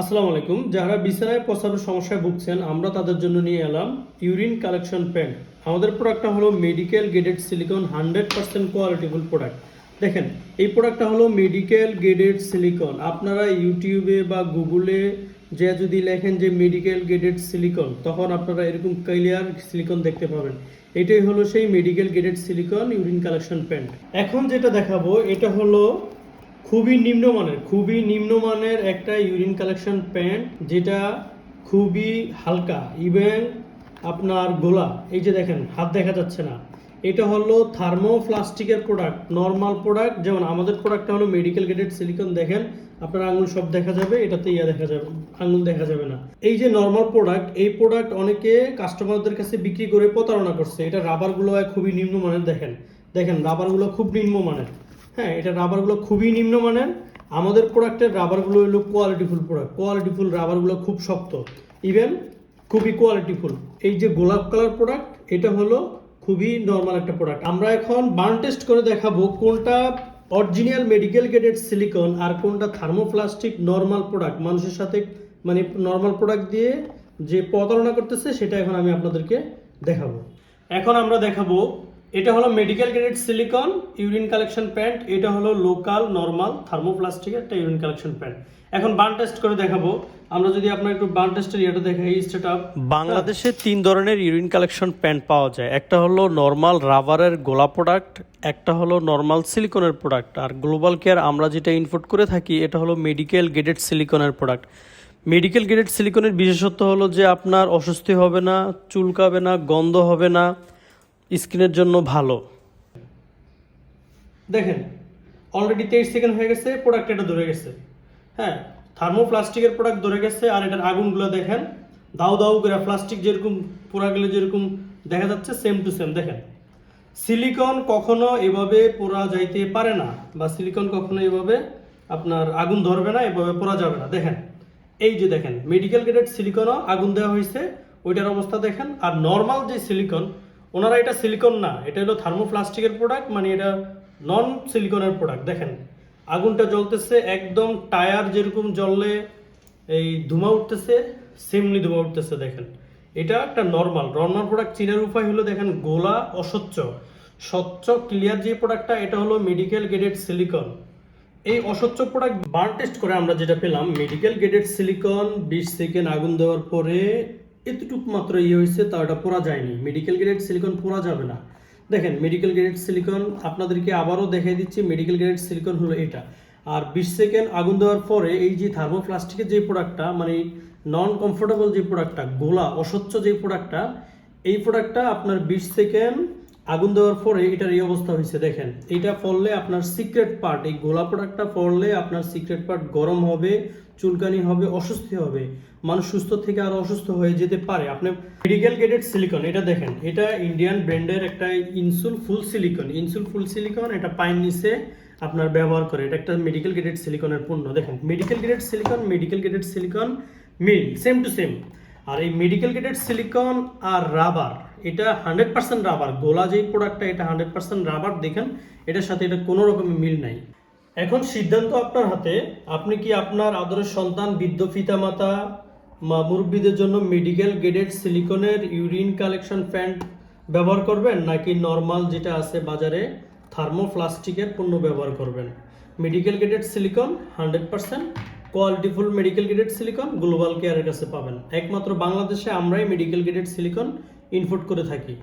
আসসালামু আলাইকুম। যারা বিছানায় পচানোর সমস্যায় ভুগছেন আমরা তাদের জন্য নিয়ে এলাম ইউরিন কালেকশন প্যাড। আমাদের প্রোডাক্টটা হলো মেডিকেল গ্রেডেড সিলিকন 100% কোয়ালিটিফুল প্রোডাক্ট। দেখেন, এই প্রোডাক্টটা হলো মেডিকেল গ্রেডেড সিলিকন। আপনারা ইউটিউবে বা গুগলে যে যদি লেখেন যে মেডিকেল গ্রেডেড সিলিকন, তখন আপনারা এরকম ক্লিয়ার সিলিকন দেখতে পাবেন। এটাই হলো সেই medical graded silicon urine collection pad. এখন যেটা দেখাবো এটা হলো খুবই নিম্নমানের একটা ইউরিন কালেকশন প্যান্ট, যেটা খুবই হালকা। ইভেন আপনার গোলা, এই যে দেখেন হাত দেখা যাচ্ছে না, এটা হলো থার্মোপ্লাস্টিকের প্রোডাক্ট। নর্মাল প্রোডাক্ট যেমন আমাদের প্রোডাক্টটা হলো মেডিকেল গ্রেডেড সিলিকন। দেখেন আপনার আঙুল সব দেখা যাবে, এটাতে দেখা যাবে, আঙুল দেখা যাবে না। এই যে নর্মাল প্রোডাক্ট, এই প্রোডাক্ট অনেকে কাস্টমারদের কাছে বিক্রি করে প্রতারণা করছে। এটা রাবারগুলো খুবই নিম্নমানের। দেখেন দেখেন রাবারগুলো খুব নিম্নমানের। হ্যাঁ, এটা রাবারগুলো খুবই নিম্নমানের। আমাদের প্রোডাক্টের রাবারগুলো হলো কোয়ালিটিফুল প্রোডাক্ট। কোয়ালিটিফুল রাবারগুলো খুব শক্ত, ইভেন খুবই কোয়ালিটিফুল। এই যে গোলাপ কালার প্রোডাক্ট, এটা হলো খুবই নর্মাল একটা প্রোডাক্ট। আমরা এখন বার্ন টেস্ট করে দেখাবো কোনটা অরিজিনাল মেডিকেল গ্রেডেড সিলিকন আর কোনটা থার্মোপ্লাস্টিক নর্মাল প্রোডাক্ট। মানুষের সাথে মানে নর্মাল প্রোডাক্ট দিয়ে যে প্রতারণা করতেছে, সেটা এখন আমি আপনাদেরকে দেখাবো। এখন আমরা দেখাবো, এটা হলো medical graded silicon urine collection pant, এটা হলো লোকাল নর্মাল থার্মোপ্লাস্টিকের একটা ইউরিন কালেকশন প্যান্ট। এখন বার্ন টেস্ট করে দেখাবো। আমরা যদি আপনার একটু বার্ন টেস্টের ইয়েটা দেখাই, স্টেটআপ। বাংলাদেশে 3 ধরনের ইউরিন কালেকশন প্যান্ট পাওয়া যায়। একটা হলো নর্মাল রাবারের গোলা প্রোডাক্ট, একটা হলো নর্মাল সিলিকনের প্রোডাক্ট, আর গ্লোবাল কেয়ার আমরা যেটা ইনপুট করে থাকি এটা হলো মেডিকেল গ্রেডেড সিলিকনের প্রোডাক্ট। মেডিকেল গ্রেডেড সিলিকনের বিশেষত্ব হলো যে আপনার অস্বস্তি হবে না, চুলকাবে না, গন্ধ হবে না, স্কিনের জন্য ভালো। দেখেন অলরেডি 23 সেকেন্ড হয়ে গেছে, প্রোডাক্ট এটা ধরে গেছে। হ্যাঁ, থার্মোপ্লাস্টিকের প্রোডাক্ট ধরে গেছে। আর এটার আগুনগুলো দেখেন, দাউ দাউ করে প্লাস্টিক যেরকম পোড়া গেলে যেরকম দেখা যাচ্ছে, সেম টু সেম। দেখেন, সিলিকন কখনো এভাবে পোড়া যাইতে পারে না, বা সিলিকন কখনো এভাবে আপনার আগুন ধরবে না, এভাবে পোড়া যাবে না। দেখেন, এই যে দেখেন মেডিকেল গ্রেডেড সিলিকনও আগুন দেওয়া হয়েছে, ওইটার অবস্থা দেখেন। আর নর্মাল যে সিলিকন, ওনারা এটা সিলিকন না, এটা হলো থার্মোপ্লাস্টিকের প্রোডাক্ট, মানে এটা নন সিলিকনের প্রোডাক্ট। দেখেন আগুনটা জ্বলতেছে একদম টায়ার যেরকম জ্বললে এই ধোঁয়া উঠতেছে, সেমনি ধোঁয়া উঠতেছে। দেখেন এটা একটা নর্মাল প্রোডাক্ট। চিনার উপায় হলো দেখেন, গোলা অস্বচ্ছ, স্বচ্ছ ক্লিয়ার যে প্রোডাক্টটা, এটা হলো মেডিকেল গ্রেডেড সিলিকন। এই অস্বচ্ছ প্রোডাক্ট বার্ন টেস্ট করে আমরা যেটা পেলাম, মেডিকেল গ্রেডেড সিলিকন 20 সেকেন্ড আগুন দেওয়ার পরে এতটুকু মাত্র হয়েছে, তা এটা পোড়া যায়নি। মেডিকেল গ্রেডেড সিলিকন পোড়া যাবে না। দেখেন মেডিকেল গ্রেডেড সিলিকন আপনাদেরকে আবারও দেখাই দিচ্ছি, মেডিকেল গ্রেডেড সিলিকন হলো এটা। আর 20 সেকেন্ড আগুন দেওয়ার পরে এই যে থার্মোপ্লাস্টিকের যে প্রোডাক্টটা, মানে নন কমফোর্টেবল যে প্রোডাক্টটা, গোলা অস্বচ্ছ যে প্রোডাক্টটা, এই প্রোডাক্টটা আপনার 20 সেকেন্ড আগুন দেওয়ার পরে এটার এই অবস্থা হয়েছে। দেখেন এটা পড়লে আপনার সিক্রেট পার্ট, এই গোলা প্রোডাক্টটা পড়লে আপনার সিক্রেট পার্ট গরম হবে, চুলকানি হবে, অস্বস্তি হবে, মানুষ সুস্থ থেকে আরো অসুস্থ হয়ে যেতে পারে। আপনি মেডিকেল গ্রেডেড সিলিকন, এটা দেখেন, এটা ইন্ডিয়ান ব্র্যান্ডের একটা ইনসুল ফুল সিলিকন, এটা পায়ের নিচে আপনার ব্যবহার করে। এটা একটা মেডিকেল গ্রেডেড সিলিকনের পণ্য। দেখেন মেডিকেল গ্রেডেড সিলিকন মিল সেম টু সেম। আর এই মেডিকেল গ্রেডেড সিলিকন আর রাবার, এটা 100% রাবার। গোলা যেই প্রোডাক্টটা, এটা 100% রাবার। দেখেন এটার সাথে এটা কোনো রকমের মিল নাই। এখন সিদ্ধান্ত আপনার হাতে। আপনি কি আপনার আদরের সন্তান, বৃদ্ধ পিতামাতা, মুরব্বীদের জন্য মেডিকেল গ্রেডেড সিলিকনের ইউরিন কালেকশন প্যান্ট ব্যবহার করবেন, নাকি নর্মাল যেটা আছে বাজারে থার্মোপ্লাস্টিকের পণ্য ব্যবহার করবেন? মেডিকেল গ্রেডেড সিলিকন 100% কোয়ালিটিফুল মেডিকেল গ্রেডেড সিলিকন গ্লোবাল কেয়ারের কাছে পাবেন। একমাত্র বাংলাদেশে আমরাই মেডিকেল গ্রেডেড সিলিকন ইনপুট করে থাকি।